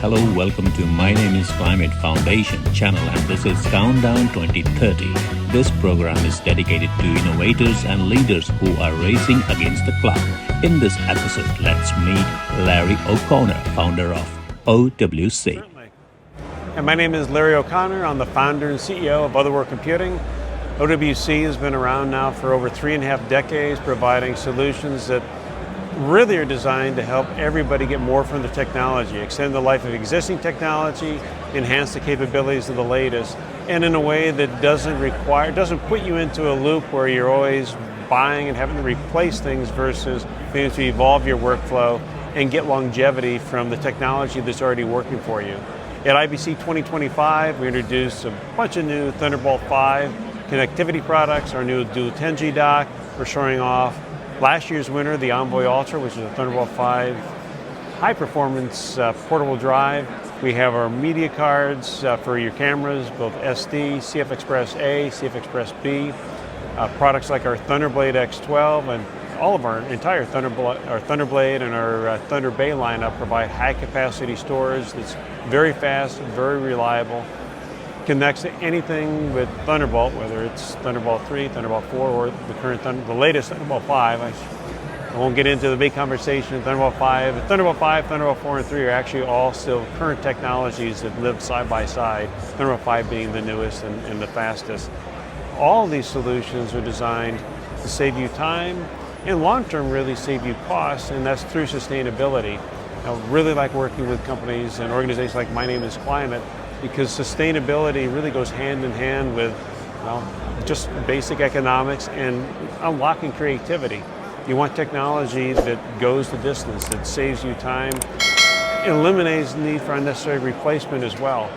Hello, welcome to My Name is Climate Foundation channel, and this is Countdown 2030. This program is dedicated to innovators and leaders who are racing against the clock. In this episode, let's meet Larry O'Connor, founder of OWC. And my name is Larry O'Connor. I'm the founder and CEO of Otherworld Computing. OWC has been around now for over 3.5 decades, providing solutions that really are designed to help everybody get more from the technology, extend the life of existing technology, enhance the capabilities of the latest, and in a way that doesn't put you into a loop where you're always buying and having to replace things versus being able to evolve your workflow and get longevity from the technology that's already working for you. At IBC 2025, we introduced a bunch of new Thunderbolt 5 connectivity products, our new dual 10G dock. We're showing off last year's winner, the Envoy Ultra, which is a Thunderbolt 5 high-performance portable drive. We have our media cards for your cameras, both SD, CF Express A, CF Express B. Products like our Thunderblade X12 and all of our entire Thunderblade and our Thunder Bay lineup provide high-capacity storage that's very fast, very reliable. Connects to anything with Thunderbolt, whether it's Thunderbolt 3, Thunderbolt 4, or the latest Thunderbolt 5. I won't get into the big conversation. Thunderbolt 5, Thunderbolt 4, and 3 are actually all still current technologies that live side by side, Thunderbolt 5 being the newest and the fastest. All these solutions are designed to save you time and long-term really save you costs, and that's through sustainability. I really like working with companies and organizations like My Name is Climate, because sustainability really goes hand in hand with, well, just basic economics and unlocking creativity. You want technology that goes the distance, that saves you time, eliminates the need for unnecessary replacement as well.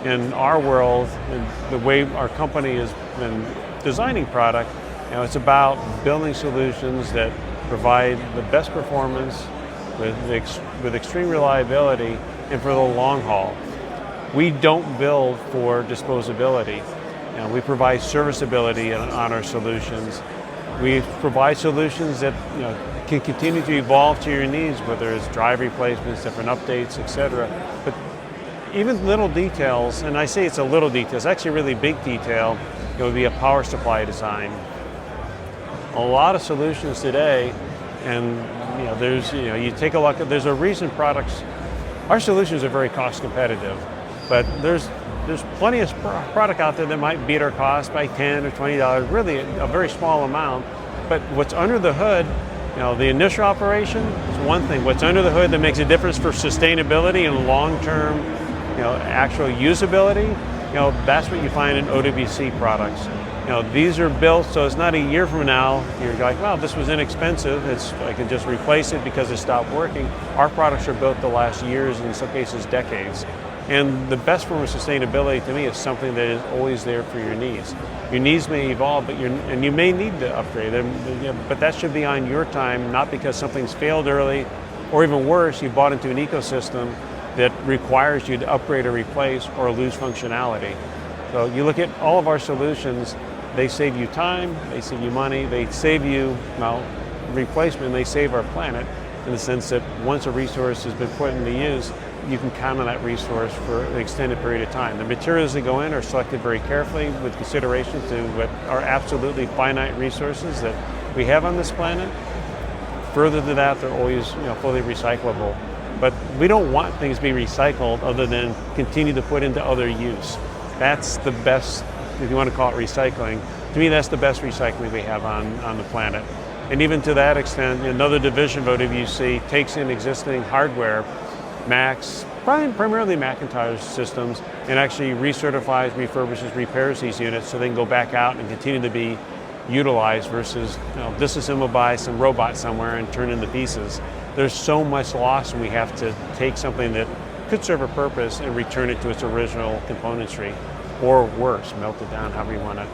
In our world, and the way our company has been designing product, it's about building solutions that provide the best performance with extreme reliability and for the long haul. We don't build for disposability. We provide serviceability on our solutions. We provide solutions that can continue to evolve to your needs, whether it's drive replacements, different updates, etc. But even little details, and I say it's a little detail, it's actually a really big detail, it would be a power supply design. A lot of solutions today, and you take a look at, there's a reason our solutions are very cost competitive. But there's plenty of product out there that might beat our cost by $10 or $20, really a very small amount. But what's under the hood, the initial operation is one thing. What's under the hood that makes a difference for sustainability and long-term, actual usability, that's what you find in OWC products. These are built so it's not a year from now you're like, well, this was inexpensive, I can just replace it because it stopped working. Our products are built to last years, and in some cases decades. And the best form of sustainability to me is something that is always there for your needs. Your needs may evolve, and you may need to upgrade them, but that should be on your time, not because something's failed early, or even worse, you bought into an ecosystem that requires you to upgrade or replace or lose functionality. So you look at all of our solutions, they save you time, they save you money, they save you replacement, they save our planet in the sense that once a resource has been put into use, you can count on that resource for an extended period of time. The materials that go in are selected very carefully with consideration to what are absolutely finite resources that we have on this planet. Further to that, they're always fully recyclable. But we don't want things to be recycled other than continue to put into other use. That's the best, if you want to call it recycling. To me, that's the best recycling we have on the planet. And even to that extent, another division of OWC takes in existing hardware, Macs, primarily Macintosh systems, and actually recertifies, refurbishes, repairs these units so they can go back out and continue to be utilized versus disassembled by some robot somewhere and turn into pieces. There's so much loss, and we have to take something that could serve a purpose and return it to its original componentry, or worse, melt it down, however you want to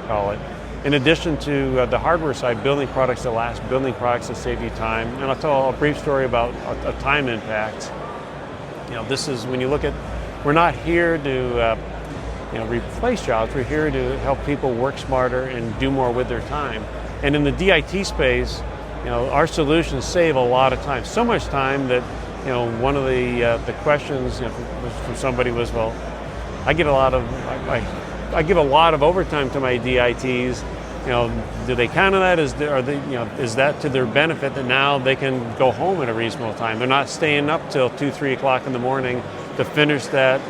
call it. In addition to the hardware side, building products that last, building products that save you time, and I'll tell a brief story about a time impact. This is when you look at, we're not here to replace jobs, we're here to help people work smarter and do more with their time. And in the DIT space, our solutions save a lot of time, so much time that one of the questions from somebody was, well, I give a lot of overtime to my DITs. Do they count on that? Is that to their benefit that now they can go home at a reasonable time? They're not staying up till 2, 3 o'clock in the morning to finish that,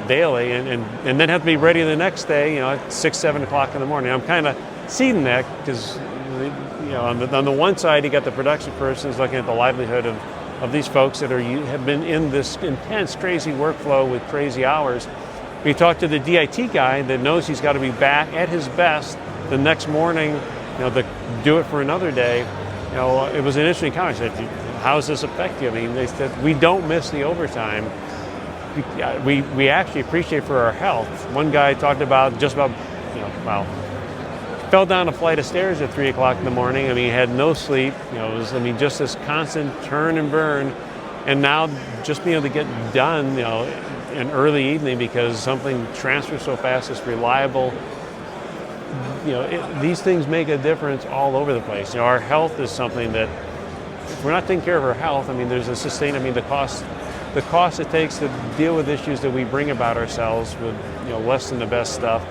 daily, and then have to be ready the next day, at 6, 7 o'clock in the morning. I'm kind of seeing that because, on the one side, you got the production persons looking at the livelihood of these folks that have been in this intense, crazy workflow with crazy hours. We talk to the DIT guy that knows he's got to be back at his best the next morning, to do it for another day. It was an interesting comment. I said, how does this affect you? I mean, they said, we don't miss the overtime. We actually appreciate for our health. One guy talked about fell down a flight of stairs at 3 o'clock in the morning. I mean, he had no sleep. It was, just this constant turn and burn. And now just being able to get done, in early evening because something transfers so fast, it's reliable. These things make a difference all over the place. Our health is something that, if we're not taking care of our health, there's the cost it takes to deal with issues that we bring about ourselves with, less than the best stuff.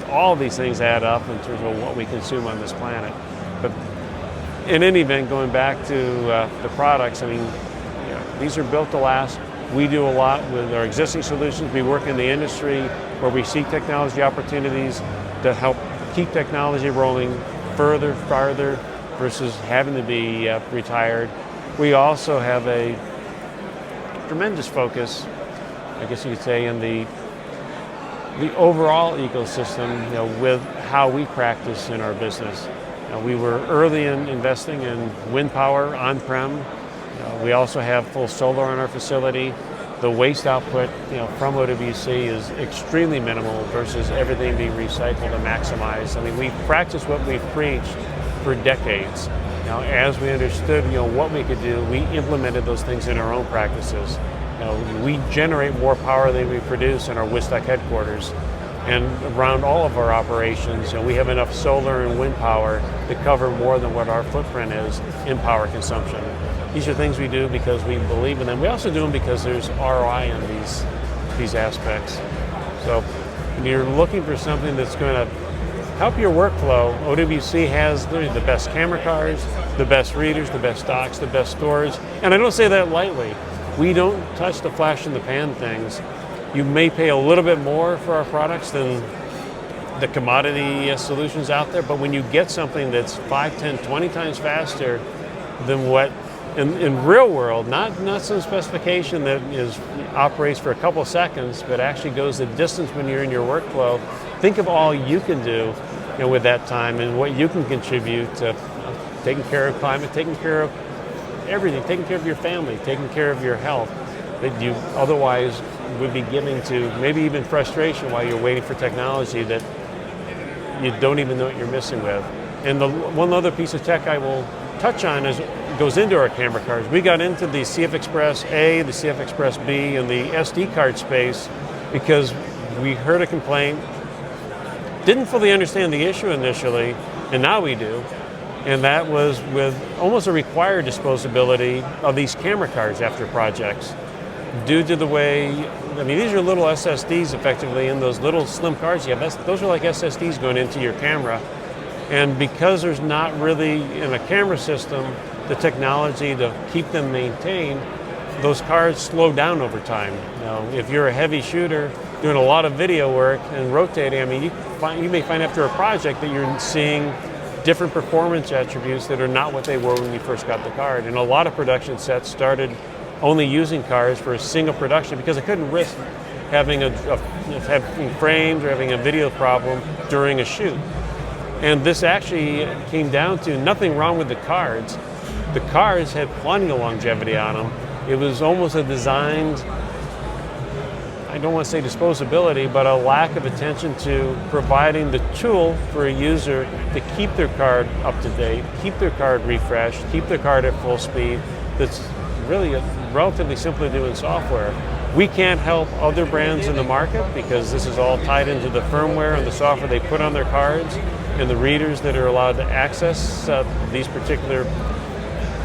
All of these things add up in terms of what we consume on this planet. But in any event, going back to the products, these are built to last. We do a lot with our existing solutions. We work in the industry where we seek technology opportunities to help keep technology rolling further, farther, versus having to be retired. We also have a tremendous focus, I guess you could say, in the overall ecosystem, with how we practice in our business. We were early in investing in wind power on-prem. We also have full solar on our facility. The waste output, from OWC is extremely minimal versus everything being recycled and maximized. We practiced what we've preached for decades. As we understood, what we could do, we implemented those things in our own practices. We generate more power than we produce in our Woodstock headquarters. And around all of our operations, we have enough solar and wind power to cover more than what our footprint is in power consumption. These are things we do because we believe in them. We also do them because there's ROI in these aspects. So when you're looking for something that's going to help your workflow, OWC has the best camera cards, the best readers, the best docks, the best storage. And I don't say that lightly. We don't touch the flash in the pan things. You may pay a little bit more for our products than the commodity solutions out there, but when you get something that's 5, 10, 20 times faster than what in real world, not some specification that operates for a couple of seconds, but actually goes the distance when you're in your workflow, think of all you can do with that time and what you can contribute to taking care of climate, taking care of everything, taking care of your family, taking care of your health that you otherwise would be giving to maybe even frustration while you're waiting for technology that you don't even know what you're missing with. And the one other piece of tech I will touch on goes into our camera cards. We got into the CF Express A, the CF Express B, and the SD card space because we heard a complaint, didn't fully understand the issue initially, and now we do. And that was with almost a required disposability of these camera cards after projects. Due to the way, these are little SSDs effectively in those little slim cards you have. Those are like SSDs going into your camera. And because there's not really in a camera system the technology to keep them maintained, those cards slow down over time. If you're a heavy shooter doing a lot of video work and rotating, you may find after a project that you're seeing different performance attributes that are not what they were when you first got the card. And a lot of production sets started only using cards for a single production because they couldn't risk having having frames or having a video problem during a shoot. And this actually came down to nothing wrong with the cards. The cards had plenty of longevity on them. It was almost a designed, I don't want to say disposability, but a lack of attention to providing the tool for a user to keep their card up to date, keep their card refreshed, keep their card at full speed. That's really relatively simple to do in software. We can't help other brands in the market because this is all tied into the firmware and the software they put on their cards and the readers that are allowed to access these particular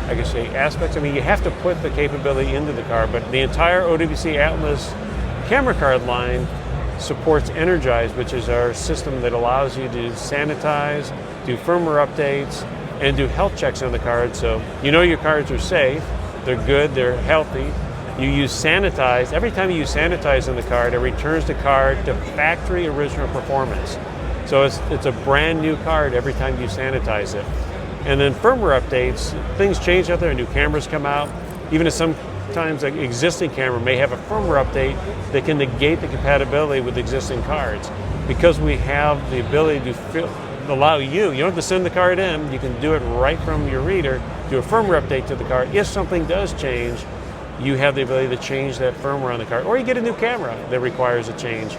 I guess, say aspects. I mean, you have to put the capability into the card, but the entire OWC Atlas camera card line supports Energize, which is our system that allows you to sanitize, do firmware updates, and do health checks on the card. So you know your cards are safe, they're good, they're healthy. You use sanitize. Every time you use sanitize on the card, it returns the card to factory original performance. So it's a brand new card every time you sanitize it. And then firmware updates, things change out there, new cameras come out. Even if sometimes an existing camera may have a firmware update that can negate the compatibility with existing cards. Because we have the ability to allow you don't have to send the card in, you can do it right from your reader, do a firmware update to the card. If something does change, you have the ability to change that firmware on the card. Or you get a new camera that requires a change.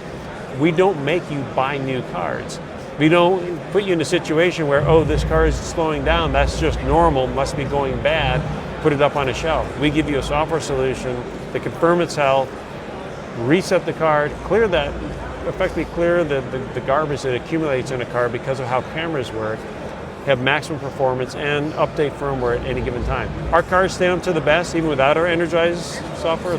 We don't make you buy new cards. We don't put you in a situation where, oh, this car is slowing down, that's just normal, must be going bad, put it up on a shelf. We give you a software solution to confirm its health, reset the card, effectively clear the garbage that accumulates in a car because of how cameras work, have maximum performance, and update firmware at any given time. Our cars stand up to the best, even without our Energize software.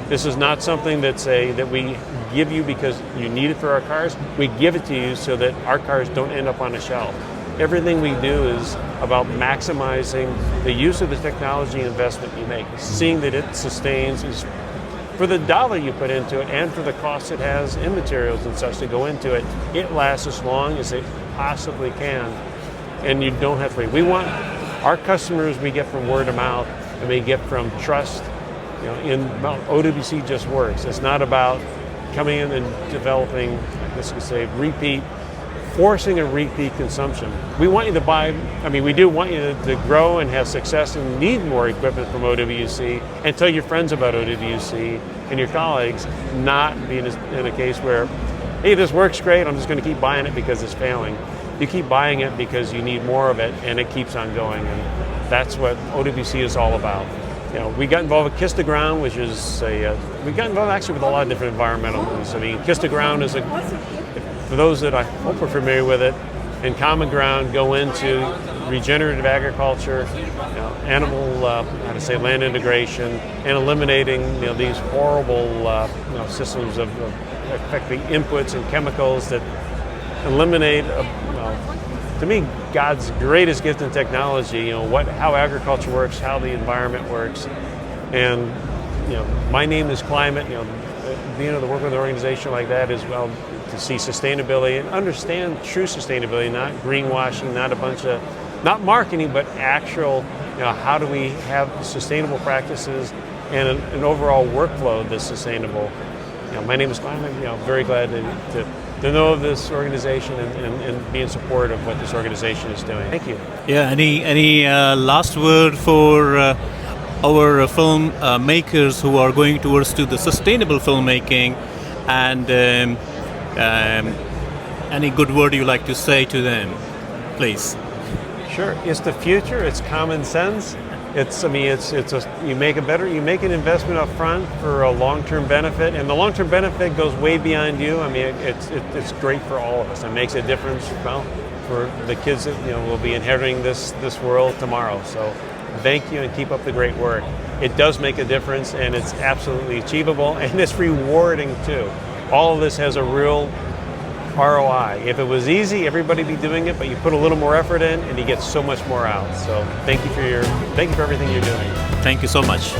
This is not something that we give you because you need it for our cars. We give it to you so that our cars don't end up on a shelf. Everything we do is about maximizing the use of the technology investment you make, seeing that it sustains for the dollar you put into it and for the cost it has in materials and such to go into it. It lasts as long as it possibly can, and you don't have to wait. We want our customers we get from word of mouth, and we get from trust. OWC just works. It's not about coming in and developing, forcing a repeat consumption. We want you to buy, we do want you to grow and have success and need more equipment from OWC, and tell your friends about OWC and your colleagues, not be in a case where, hey, this works great, I'm just going to keep buying it because it's failing. You keep buying it because you need more of it, and it keeps on going, and that's what OWC is all about. We got involved with Kiss the Ground, which is we got involved actually with a lot of different environmental moves. Kiss the Ground is for those that I hope are familiar with it, and Common Ground go into regenerative agriculture, animal, land integration, and eliminating these horrible systems of effectively inputs and chemicals that eliminate, to me, God's greatest gift in technology. How agriculture works, how the environment works, and my name is Climate. Being able to work with an organization like that as well to see sustainability and understand true sustainability, not greenwashing, not marketing, but actual. How do we have sustainable practices and an overall workflow that's sustainable? My name is Climate. Very glad to know of this organization and be in support of what this organization is doing. Thank you. Yeah. Any last word for our film makers who are going towards to the sustainable filmmaking, and any good word you like to say to them, please? Sure. It's the future. It's common sense. You make an investment up front for a long-term benefit, and the long-term benefit goes way beyond you. It's great for all of us. It makes a difference, for the kids that will be inheriting this world tomorrow. So, thank you, and keep up the great work. It does make a difference, and it's absolutely achievable, and it's rewarding too. All of this has a real ROI. If it was easy, everybody would be doing it, but you put a little more effort in and you get so much more out. So thank you for everything you're doing. Thank you so much.